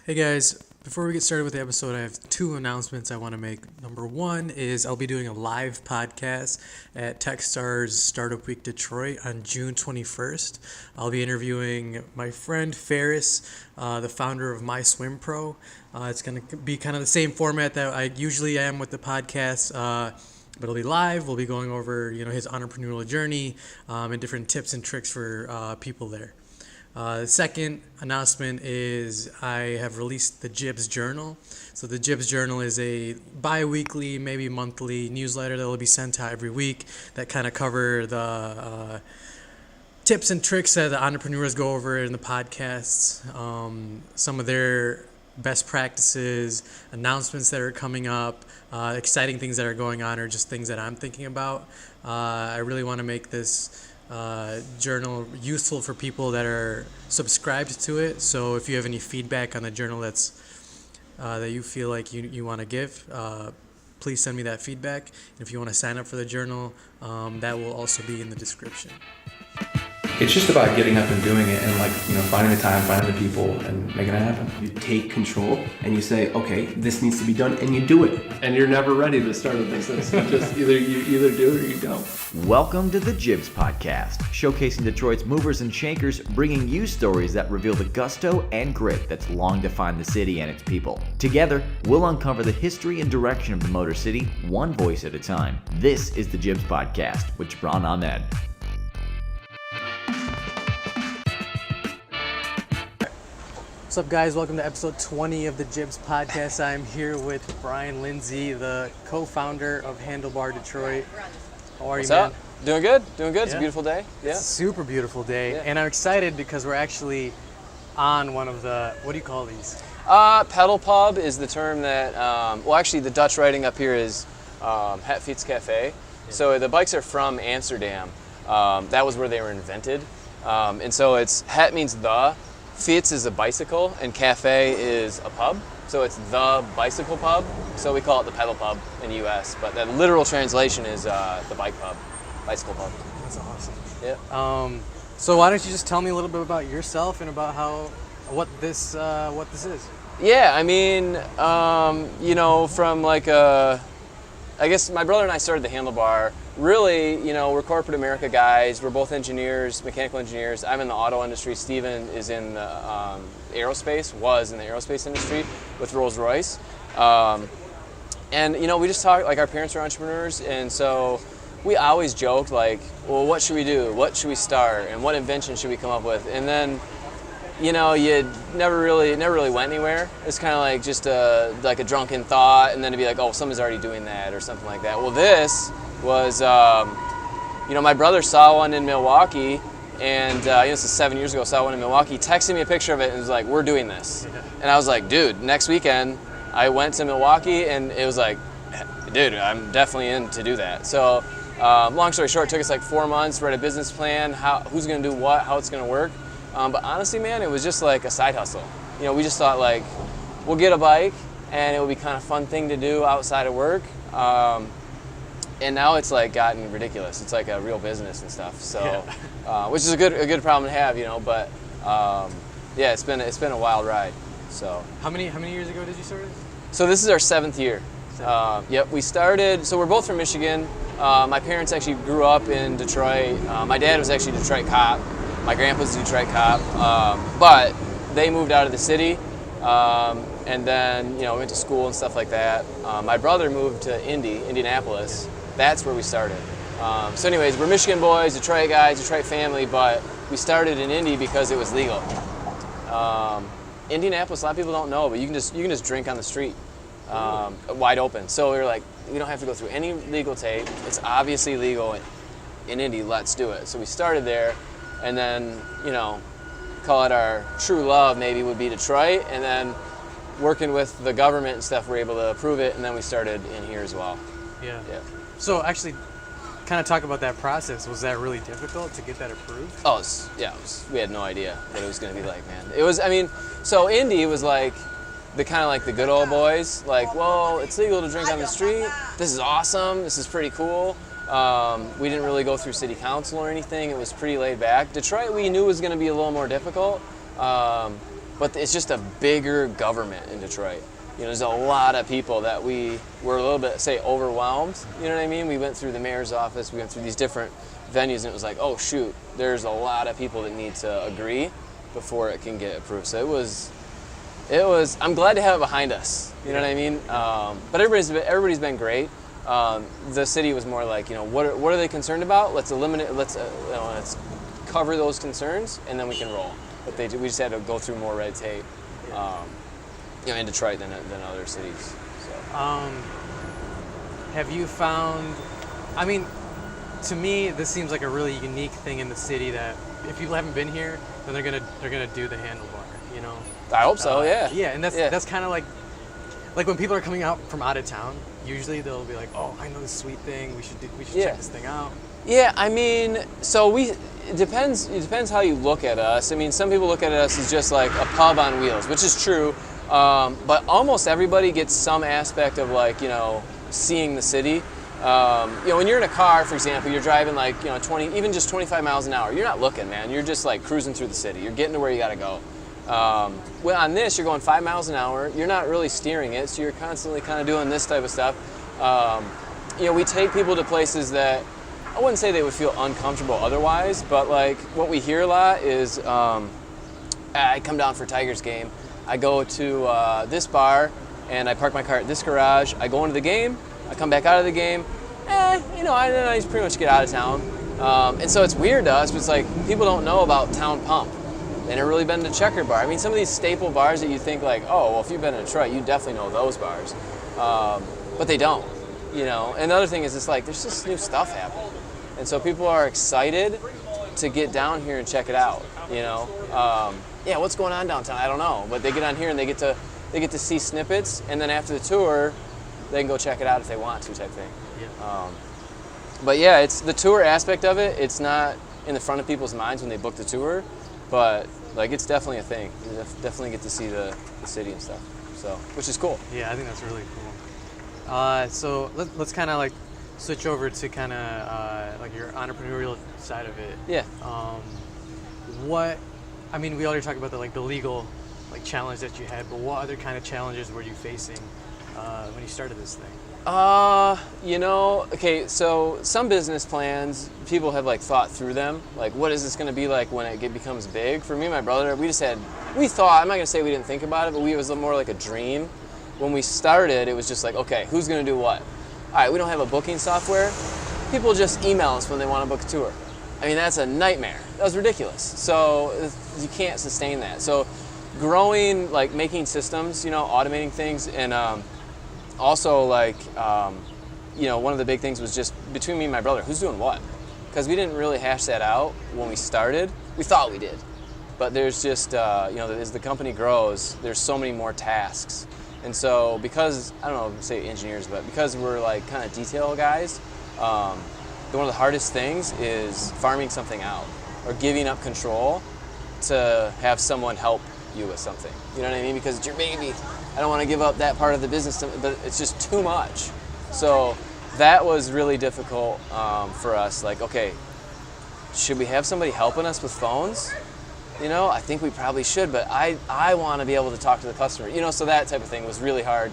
Hey guys, before we get started with the episode, I have two announcements I want to make. Number one is I'll be doing a live podcast at Techstar's Startup Week Detroit on June 21st. I'll be interviewing my friend Fares, the founder of MySwimPro. It's going to be kind of the same format that I usually am with the podcast. But it'll be live. We'll be going over, his entrepreneurial journey and different tips and tricks for people there. The second announcement is I have released the Jibs Journal. So the Jibs Journal is a bi-weekly, maybe monthly newsletter that will be sent out every week that kind of cover the tips and tricks that the entrepreneurs go over in the podcasts, some of their best practices, announcements that are coming up, exciting things that are going on, or just things that I'm thinking about. I really want to make this journal useful for people that are subscribed to it. So if you have any feedback on the journal that you feel like you want to give, please send me that feedback. And if you want to sign up for the journal, that will also be in the description. It's just about getting up and doing it and finding the time, finding the people and making it happen. You take control and you say, okay, this needs to be done, and you do it. And you're never ready to start a business. You just either do it or you don't. Welcome to the Jibs Podcast, showcasing Detroit's movers and shakers, bringing you stories that reveal the gusto and grit that's long defined the city and its people. Together, we'll uncover the history and direction of the Motor City, one voice at a time. This is the Jibs Podcast with Jibran Ahmed. What's up, guys? Welcome to episode 20 of the Jibs Podcast. I'm here with Brian Lindsay, the co-founder of HandleBar Detroit. How are you, man? What's up? Doing good. It's Yeah. a beautiful day. Yeah. It's a super beautiful day, Yeah. and I'm excited because we're actually on one of the, what do you call these? Pedal pub is the term that, actually the Dutch writing up here is Het Fiets Café. So the bikes are from Amsterdam. That was where they were invented. And so it's, het means the, Fiets is a bicycle, and cafe is a pub. So it's the bicycle pub. So we call it the pedal pub in the U.S. But the literal translation is the bike pub, bicycle pub. That's awesome. Yeah. So why don't you just tell me a little bit about yourself and about what this is? Yeah, I mean, from I guess my brother and I started the HandleBar. Really, we're corporate America guys. We're both engineers, mechanical engineers. I'm in the auto industry. Steven is in the was in the aerospace industry with Rolls-Royce. And, we just talked, our parents are entrepreneurs, and so we always joked, well, what should we do? What should we start? And what invention should we come up with? And then, you never really went anywhere. It's kind of just a drunken thought, and then to be like, oh, someone's already doing that or something like that. Well, this was, my brother saw one in Milwaukee, and this is 7 years ago, saw one in Milwaukee, texted me a picture of it and was like, we're doing this. Yeah. And I was like, dude, next weekend, I went to Milwaukee, and it was like, dude, I'm definitely in to do that. So, long story short, it took us 4 months, write a business plan, who's going to do what, how it's going to work. But honestly, man, it was just a side hustle. We just thought we'll get a bike and it will be kind of fun thing to do outside of work. And now it's gotten ridiculous. It's a real business and stuff. So, yeah. Which is a good problem to have, But yeah, it's been a wild ride. So How many years ago did you start it? So this is our 7th year. Yep, we started. So we're both from Michigan. My parents actually grew up in Detroit. My dad was actually a Detroit cop. My grandpa's a Detroit cop, but they moved out of the city, and then went to school and stuff like that. My brother moved to Indianapolis. That's where we started. So anyways, we're Michigan boys, Detroit guys, Detroit family, but we started in Indy because it was legal. Indianapolis, a lot of people don't know, but you can just drink on the street, wide open. So we were like, we don't have to go through any legal tape. It's obviously legal in Indy. Let's do it. So we started there. And then, call it our true love maybe would be Detroit. And then working with the government and stuff, we're able to approve it. And then we started in here as well. Yeah. So actually, kind of talk about that process. Was that really difficult to get that approved? Oh, we had no idea what it was going to be like, man. It was, so Indy was the kind of the good old boys. Well, it's legal to drink on the street. This is awesome. This is pretty cool. We didn't really go through city council or anything. It was pretty laid back. Detroit, we knew was going to be a little more difficult. but it's just a bigger government in Detroit. There's a lot of people that we were a little bit, say, overwhelmed. You know what I mean? We went through the mayor's office, we went through these different venues, and it was like, oh shoot, there's a lot of people that need to agree before it can get approved. So it was. I'm glad to have it behind us. You know what I mean? But everybody's been great. The city was more like, what are they concerned about? Let's eliminate. Let's cover those concerns, and then we can roll. But we just had to go through more red tape. In Detroit than other cities. So. Have you found? I mean, to me, this seems like a really unique thing in the city that if people haven't been here, then they're gonna do the HandleBar. I hope so. Yeah. Yeah, and that's kind of like when people are coming out from out of town. Usually they'll be like, oh, I know this sweet thing. We should check this thing out. Yeah, I mean, so it depends how you look at us. I mean, some people look at us as just like a pub on wheels, which is true. But almost everybody gets some aspect of seeing the city. When you're in a car, for example, you're driving 20, even just 25 miles an hour. You're not looking, man. You're just like cruising through the city. You're getting to where you got to go. Well, on this, you're going 5 miles an hour. You're not really steering it, so you're constantly kind of doing this type of stuff. We take people to places that I wouldn't say they would feel uncomfortable otherwise, but what we hear a lot is I come down for Tigers game. I go to this bar and I park my car at this garage. I go into the game. I come back out of the game. I just pretty much get out of town. And so it's weird to us, but it's like people don't know about Town Pump. They never really been to Checker Bar. I mean, some of these staple bars that you think if you've been to Detroit, you definitely know those bars. But they don't, And the other thing is there's just new stuff happening. And so people are excited to get down here and check it out, what's going on downtown? I don't know, but they get on here and they get to see snippets, and then after the tour, they can go check it out if they want to, type thing. Yeah. But yeah, it's the tour aspect of it. It's not in the front of people's minds when they book the tour, but it's definitely a thing. You definitely get to see the city and stuff, so which is cool. Yeah, I think that's really cool. So let's kind of switch over to kind of your entrepreneurial side of it. Yeah. We already talked about the legal challenge that you had, but what other kind of challenges were you facing when you started this thing? Okay, so some business plans, people have thought through them. What is this going to be like when it becomes big? For me and my brother, we thought, I'm not going to say we didn't think about it, but it was more like a dream. When we started, it was just okay, who's going to do what? All right, we don't have a booking software. People just email us when they want to book a tour. I mean, that's a nightmare. That was ridiculous. So you can't sustain that. So growing, making systems, automating things, and also one of the big things was just between me and my brother, who's doing what? Because we didn't really hash that out when we started. We thought we did, but there's just as the company grows, there's so many more tasks. And so because, I don't know, say engineers, but because we're kind of detail guys, one of the hardest things is farming something out or giving up control to have someone help you with something. You know what I mean? Because it's your baby. I don't want to give up that part of the business, but it's just too much. So that was really difficult for us. Okay, should we have somebody helping us with phones? I think we probably should, but I want to be able to talk to the customer. So that type of thing was really hard.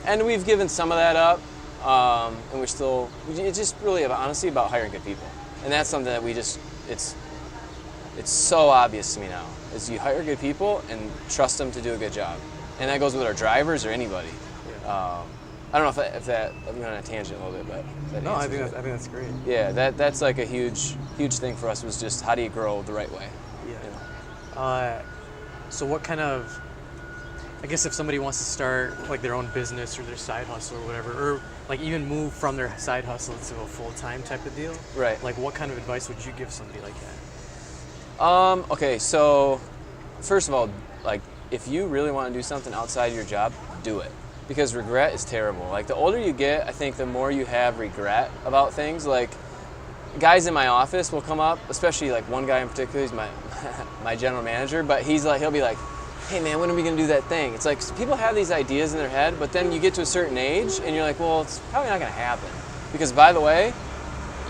And we've given some of that up, and it's just really honestly about hiring good people. And that's something that it's so obvious to me now, is you hire good people and trust them to do a good job. And that goes with our drivers or anybody. Yeah. I don't know if that I'm going on a tangent a little bit, but no, I think that's great. Yeah, that's a huge thing for us, was just how do you grow the right way. Yeah. So what kind of, I guess if somebody wants to start their own business or their side hustle or whatever, or even move from their side hustle to a full-time type of deal, right? What kind of advice would you give somebody like that? Okay, so first of all, if you really want to do something outside your job, do it. Because regret is terrible. The older you get, I think the more you have regret about things. Guys in my office will come up, especially one guy in particular, he's my general manager, but he'll be like, hey man, when are we gonna do that thing? It's people have these ideas in their head, but then you get to a certain age and you're like, well, it's probably not gonna happen. Because by the way,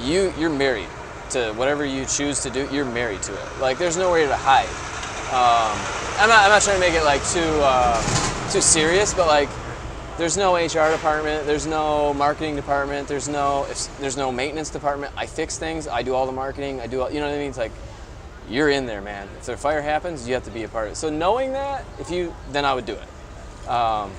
you're married to whatever you choose to do, you're married to it. There's nowhere to hide. I'm not trying to make it like too serious, but like there's no HR department, there's no marketing department, there's no maintenance department. I fix things, I do all the marketing, I do all, you know what I mean? It's like you're in there, man. If a fire happens, you have to be a part of it. So knowing that, then I would do it. But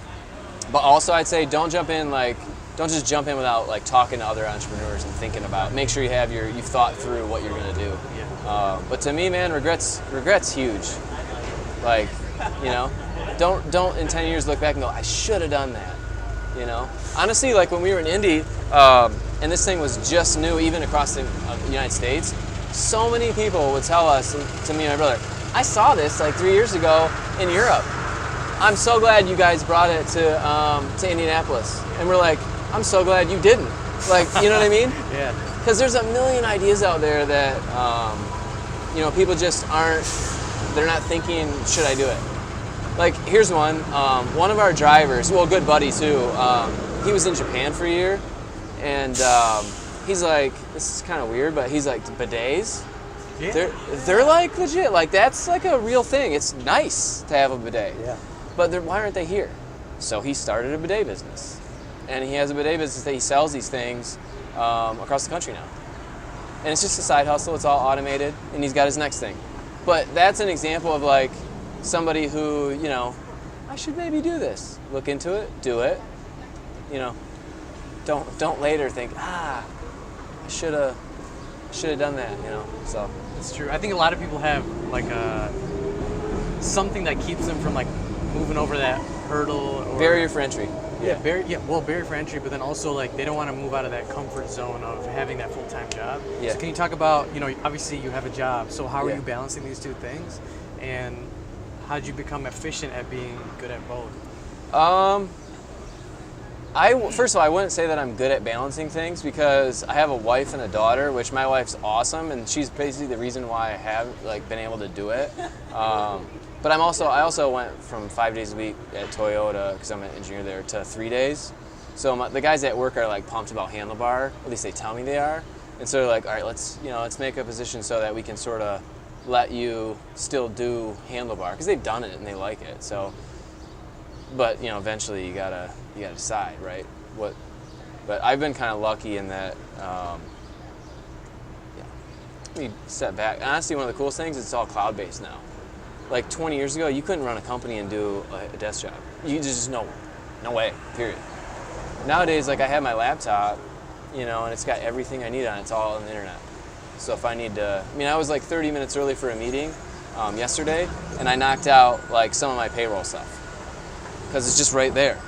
also I'd say don't just jump in without like talking to other entrepreneurs and thinking about. Make sure you've thought through what you're gonna do. Yeah. But to me, man, regret's huge. Like, you know, don't in 10 years look back and go, I should have done that. You know, honestly, like when we were in Indy, and this thing was just new, even across the United States. So many people would tell us, to me and my brother, I saw this like 3 years ago in Europe. I'm so glad you guys brought it to Indianapolis. And we're like, I'm so glad you didn't. Like, you know what I mean? Yeah. Because there's a million ideas out there that, you know, people just they're not thinking, should I do it? Like, here's one. One of our drivers, well, a good buddy too, he was in Japan for a year. And he's like, this is kind of weird, but he's like, bidets? Yeah. They're like legit. Like, that's like a real thing. It's nice to have a bidet. Yeah. But why aren't they here? So he started a bidet business. And he has a bidet business that he sells these things across the country now. And it's just a side hustle. It's all automated. And he's got his next thing. But that's an example of like somebody who, you know, I should maybe do this. Look into it. Do it. You know, don't later think, I should have done that, you know. So It's true. I think a lot of people have like something that keeps them from like moving over that hurdle. Or, barrier for entry. Barrier for entry, but then also like they don't want to move out of that comfort zone of having that full-time job. Yeah. So can you talk about, you know, obviously you have a job, so how are Yeah. you balancing these two things, and how did you become efficient at being good at both? First of all, I wouldn't say that I'm good at balancing things because I have a wife and a daughter, which my wife's awesome, and she's basically the reason why I have like been able to do it. But I also went from 5 days a week at Toyota, because I'm an engineer there, to 3 days. So the guys at work are like pumped about HandleBar, at least they tell me they are. And so they're like, all right, let's make a position so that we can sort of let you still do HandleBar, because they've done it and they like it. So, but you know, eventually you gotta decide, right? But I've been kind of lucky in that. Let me step back. Honestly, one of the coolest things is it's all cloud-based now. Like 20 years ago, you couldn't run a company and do a desk job. You just no way, period. Nowadays, like I have my laptop, you know, and it's got everything I need on it. It's all on the internet. So if I need to, I was like 30 minutes early for a meeting yesterday, and I knocked out like some of my payroll stuff because it's just right there.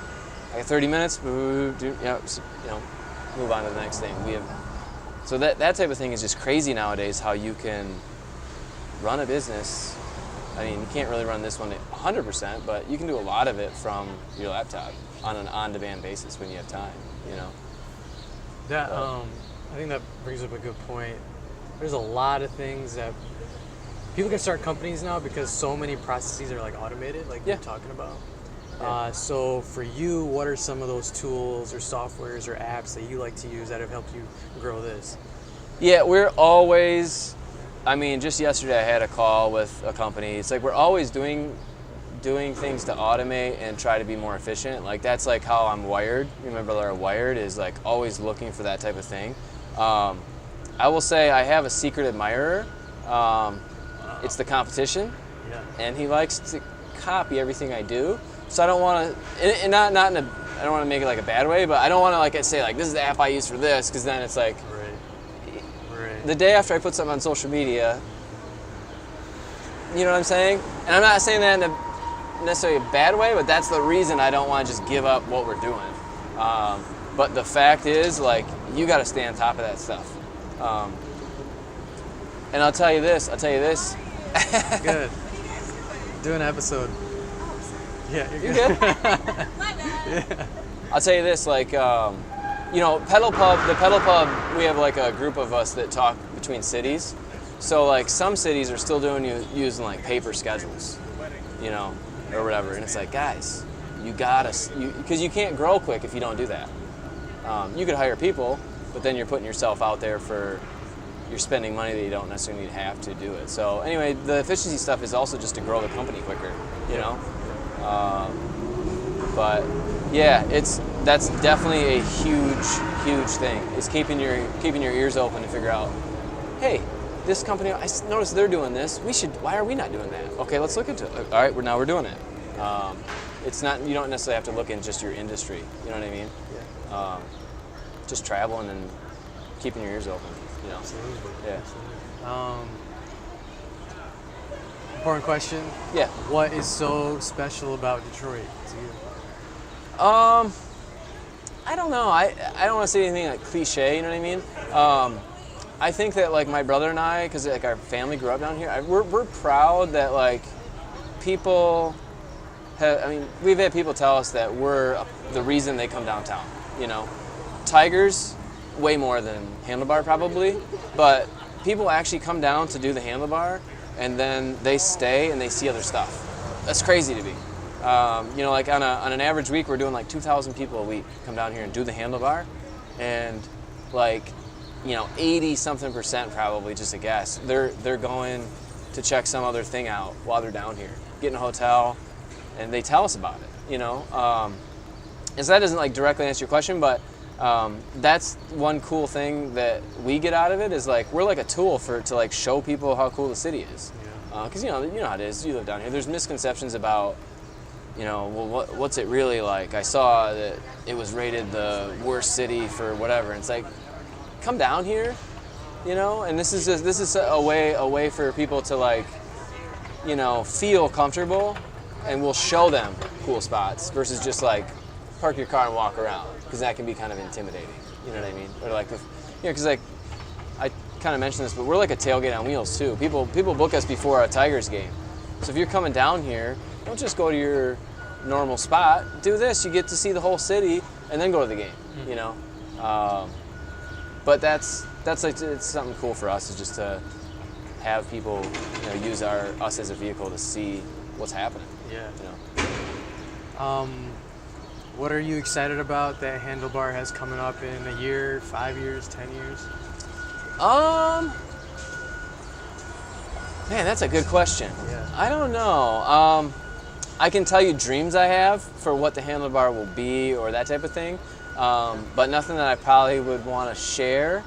I got 30 minutes, move on to the next thing. So that type of thing is just crazy nowadays. How you can run a business. I mean, you can't really run this one 100%, but you can do a lot of it from your laptop on an on-demand basis when you have time, you know. That I think that brings up a good point. There's a lot of things that people can start companies now because so many processes are like automated, like you're talking about. Yeah. So for you, what are some of those tools or softwares or apps that you like to use that have helped you grow this? Yeah, we're always, just yesterday I had a call with a company. It's like we're always doing things to automate and try to be more efficient. Like that's like how I'm wired. Remember, our wired is like always looking for that type of thing. I will say I have a secret admirer. It's the competition, and he likes to copy everything I do. So I don't want to, and not in a, I don't want to make it like a bad way, but I don't want to like say like this is the app I use for this, because then it's like the day after I put something on social media, you know what I'm saying? And I'm not saying that in a necessarily a bad way, but that's the reason I don't want to just give up what we're doing. But the fact is, like, you got to stay on top of that stuff. And I'll tell you this. Good. Do an episode. Yeah, you're good. Yeah. I'll tell you this, like, Pedal Pub, we have like a group of us that talk between cities. So like some cities are still using like paper schedules, or whatever. And it's like, guys, because you can't grow quick if you don't do that. You could hire people, but then you're putting yourself out there for, you're spending money that you don't necessarily need to have to do it. So anyway, the efficiency stuff is also just to grow the company quicker, you know. But yeah, that's definitely a huge thing. Is keeping your ears open to figure out, hey, this company, I noticed they're doing this. Why are we not doing that? Okay, let's look into it. All right, now we're doing it. It's not, you don't necessarily have to look in just your industry. You know what I mean? Yeah. Just traveling and keeping your ears open. You know. Absolutely. Yeah. Absolutely. Important question. Yeah. What is so special about Detroit to you? I don't know. I don't want to say anything like cliche. You know what I mean? I think that like my brother and I, because like our family grew up down here, we're proud that like people have. I mean, we've had people tell us that we're the reason they come downtown. You know, Tigers way more than HandleBar probably, but people actually come down to do the HandleBar, and then they stay and they see other stuff. That's crazy to me. You know, like on an average week, we're doing like 2,000 people a week come down here and do the HandleBar, and like, you know, 80-something% probably, just a guess, they're going to check some other thing out while they're down here, get in a hotel, and they tell us about it. You know, and so that doesn't like directly answer your question, but that's one cool thing that we get out of it is like we're like a tool to like show people how cool the city is. Because you know how it is. You live down here. There's misconceptions about, you know, well, what's it really like? I saw that it was rated the worst city for whatever. And it's like, come down here, you know. And this is a way for people to like, you know, feel comfortable, and we'll show them cool spots versus just like park your car and walk around, because that can be kind of intimidating. You know what I mean? Or like, because like I kind of mentioned this, but we're like a tailgate on wheels too. People book us before a Tigers game. So if you're coming down here, don't just go to your normal spot. Do this. You get to see the whole city, and then go to the game. You know. But that's like, it's something cool for us, is just to have people, you know, use us as a vehicle to see what's happening. Yeah. You know. What are you excited about that HandleBar has coming up in a year, 5 years, 10 years? Man, that's a good question. Yeah. I don't know. I can tell you dreams I have for what the HandleBar will be or that type of thing, but nothing that I probably would want to share.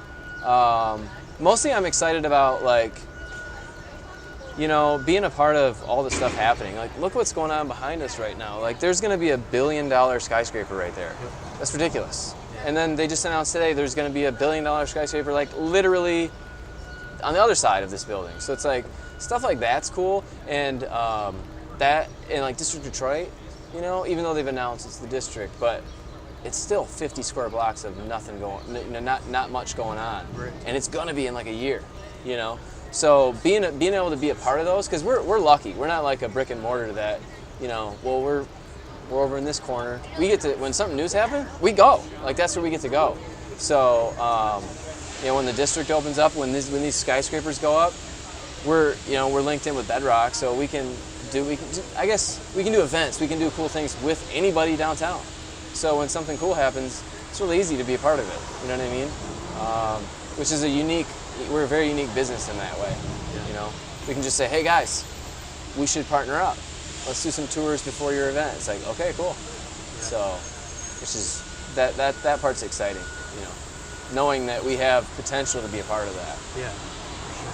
Mostly I'm excited about, like, you know, being a part of all the stuff happening. Like, look what's going on behind us right now. Like, there's going to be $1 billion skyscraper right there. That's ridiculous. And then they just announced today there's going to be $1 billion skyscraper, like, literally on the other side of this building. So it's like, stuff like that's cool. And that, in like District Detroit, you know, even though they've announced it's the district, but it's still 50 square blocks of nothing going, not much going on. Right. And it's going to be in like a year, you know. So being able to be a part of those, because we're lucky. We're not like a brick and mortar that, you know, well, we're over in this corner. We get to, when something new's happen, we go. Like, that's where we get to go. So, you know, when the district opens up, when these skyscrapers go up, we're linked in with Bedrock, so we can do events. We can do cool things with anybody downtown. So when something cool happens, it's really easy to be a part of it. You know what I mean? Which is we're a very unique business in that way. You know, we can just say, hey guys, we should partner up. Let's do some tours before your event. It's like, okay, cool. So, which is that part's exciting. You know, knowing that we have potential to be a part of that. Yeah, for sure.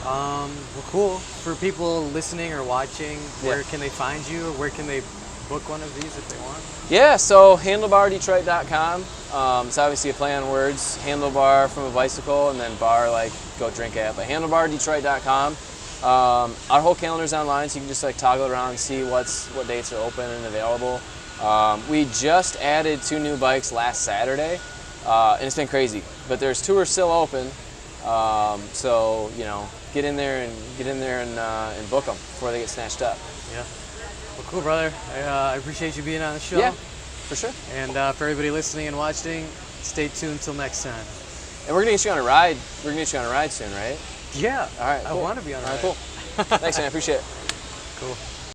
Well, cool. For people listening or watching, where can they find you, or where can they book one of these if they want? Yeah, so HandleBarDetroit.com. It's obviously a play on words. Handlebar from a bicycle, and then bar like go drink at. But HandleBarDetroit.com. Our whole calendar's online, so you can just like toggle around and see what dates are open and available. We just added 2 new bikes last Saturday, and it's been crazy. But there's 2 are still open, so you know, get in there and book them before they get snatched up. Yeah. Well, cool, brother. I appreciate you being on the show. Yeah, for sure. And for everybody listening and watching, stay tuned until next time. And we're gonna get you on a ride. We're gonna get you on a ride soon, right? Yeah. All right. Cool. I want to be on a ride. All right, cool. Thanks, man. I appreciate it. Cool.